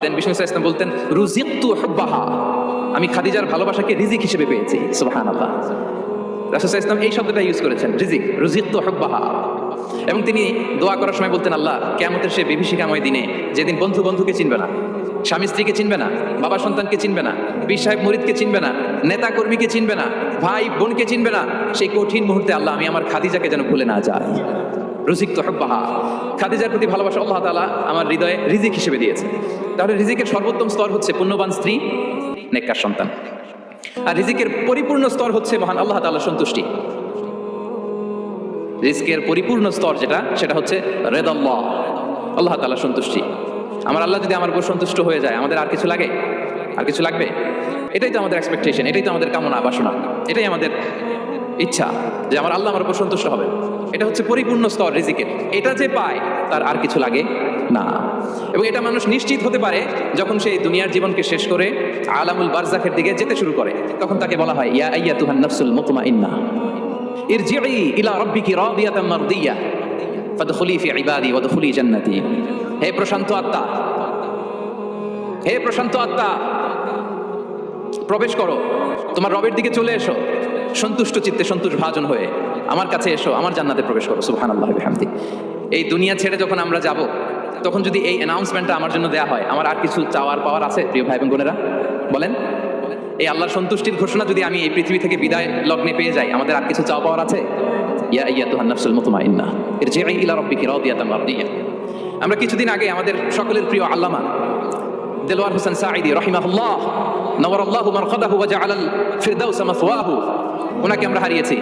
বিষ্ণু ইসলাম বলতেন রুজিকতু হুব্বাহা, আমি খাদিজার ভালোবাসাকে রিজিক হিসেবে পেয়েছি। সুবহানাল্লাহ। রাসূল সাল্লাল্লাহু আলাইহি ওয়াসাল্লাম এই শব্দটা ইউজ করেছেন, রিজিক, রুজিকতু হুব্বাহা। এবং তিনি দোয়া করার সময় বলতেন, আল্লাহ কিয়ামতের সে বিভীষিকাময় দিনে, যেদিন বন্ধু বন্ধুকে চিনবে না, স্বামী স্ত্রীকে চিনবে না, বাবা সন্তানকে চিনবে না, পীর সাহেব মুরিদকে চিনবে না, নেতা কর্মীকে চিনবে না, ভাই বোনকে চিনবে না, সেই কঠিন মুহূর্তে আল্লাহ আমি আমার খাদিজাকে যেন ভুলে না যাই। রুজিকতু হুব্বাহা, খাদিজার প্রতি ভালোবাসা আল্লাহ তাআলা আমার হৃদয়ে রিজিক হিসেবে দিয়েছে। তাহলে রিজিকের সর্বোত্তম স্তর হচ্ছে পুণ্যবান স্ত্রী, নেককার সন্তান। আর রিজিকের পরিপূর্ণ স্তর হচ্ছে মহান আল্লাহ তাআলার সন্তুষ্টি। রিজিকের পরিপূর্ণ স্তর যেটা, সেটা হচ্ছে রিদাল্লাহ, আল্লাহ তাআলার সন্তুষ্টি। আমার আল্লাহ যদি আমার উপর সন্তুষ্ট হয়ে যায়, আমাদের আর কিছু লাগে? আর কিছু লাগবে? এটাই তো আমাদের এক্সপেকটেশন, এটাই তো আমাদের কামনা বাসনা, এটাই আমাদের ইচ্ছা যে আমার আল্লাহ আমার উপর সন্তুষ্ট হবে। এটা হচ্ছে পরিপূর্ণ স্তর রিজিকের। এটা যে পায় তার আর কিছু লাগে না। এবং এটা মানুষ নিশ্চিত হতে পারে যখন সে দুনিয়ার জীবনকে শেষ করে আলামুল বারজাখের দিকে যেতে শুরু করে। তখন তাকে বলা হয় ইয়া আইয়াতুহান নাফসুল মুতমাইন্নাহ ইরজিই ইলা রাব্বিকি রাদিয়াতাম মারদিয়াহ ফাদখুলি ফি ইবাদি ওয়াদখুলি জান্নাতি। হে প্রশান্ত আত্মা, হে প্রশান্ত আত্মা, প্রবেশ করো, তোমার রবের দিকে চলে এসো, সন্তুষ্ট চিত্তে সন্তোষ ভাজন হয়ে আমার কাছে এসো, আমার জান্নাতে প্রবেশ করো। সুবহানাল্লাহ বিহামদি। এই দুনিয়া ছেড়ে যখন আমরা যাব, তখন যদি এই অ্যানাউন্সমেন্টটা আমার জন্য দেয়া হয়, আমার আর কিছু চাওয়ার পাওয়ার আছে? প্রিয় ভাই এবং বোনেরা বলেন, এই আল্লাহর সন্তুষ্টির ঘোষণা যদি আমি এই পৃথিবী থেকে বিদায় লগ্নে পেয়ে যাই, আমাদের আর কিছু চাওয়া পাওয়ার আছে? ইয়া আইয়াতুহান নাফসুল মুতমাইন্নাহ ইরজিই ইলা রাব্বিকি রাদিয়াতাম মারদিয়াহ। আমরা কিছুদিন আগে আমাদের সকলের প্রিয় আল্লামা দেলোয়ার হোসেন সাঈদী রাহিমাহুল্লাহ নওয়ারাল্লাহু মারকাদাহু ওয়া জাআলাল ফিরদাউসা মাসওয়াহু, ওনাকে আমরা হারিয়েছি।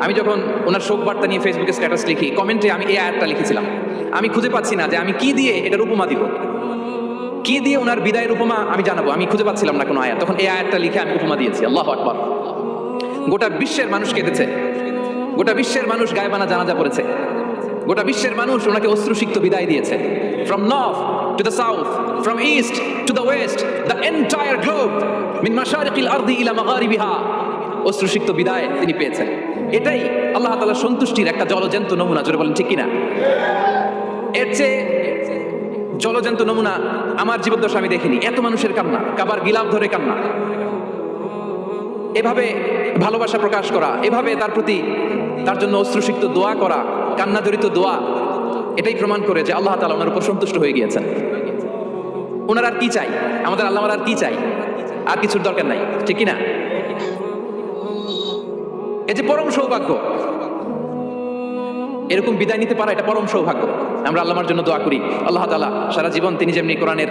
আমি যখন ওনার শোক বার্তা নিয়ে ফেসবুকে স্ট্যাটাস লিখি, কমেন্টে আমি এই আয়াতটা লিখেছিলাম। আমি খুঁজে পাচ্ছি না যে আমি কি দিয়ে এটার উপমা দিব, কি দিয়ে ওনার বিদায়ের উপমা আমি জানাবো। আমি খুঁজে পাচ্ছিলাম না কোনো আয়াত। তখন এই আয়াতটা লিখে আমি উপমা দিয়েছি। আল্লাহু আকবার। গোটা বিশ্বের মানুষ কেঁদেছে, গোটা বিশ্বের মানুষ গায়বানা জানাজা পড়েছে, গোটা বিশ্বের মানুষ ওনাকে অশ্রুসিক্ত বিদায় দিয়েছে। From north to the south, from east to the west, the entire globe, min mashariqil ardi ila magharibiha, অশ্রুসিক্ত বিদায় তিনি পেয়েছেন। এটাই আল্লাহ তাআলার সন্তুষ্টির একটা জলজ্যান্ত নমুনা। জোরে বলেন ঠিক কিনা? এর চেয়ে জলজ্যান্ত নমুনা আমার জীবদ্দশা আমি দেখিনি। এত মানুষের কান্না, কাবার গিলাফ ধরে কান্না, এভাবে ভালোবাসা প্রকাশ করা, এভাবে তার প্রতি তার জন্য অশ্রুসিক্ত দোয়া করা, কান্না জড়িত দোয়া, এটাই প্রমাণ করে যে আল্লাহ তাআলা ওনার উপর সন্তুষ্ট হয়ে গিয়েছেন। ওনার আর কি চাই? আমাদের আল্লাহর আর কি চাই? আর কিছুর দরকার নাই, ঠিক কিনা? এই যে পরম সৌভাগ্য, এরকম বিদায় নিতে পারা, এটা পরম সৌভাগ্য। আমরা আল্লাহর জন্য দোয়া করি, আল্লাহ তাআলা সারা জীবন তিনি যেমনি কোরআনের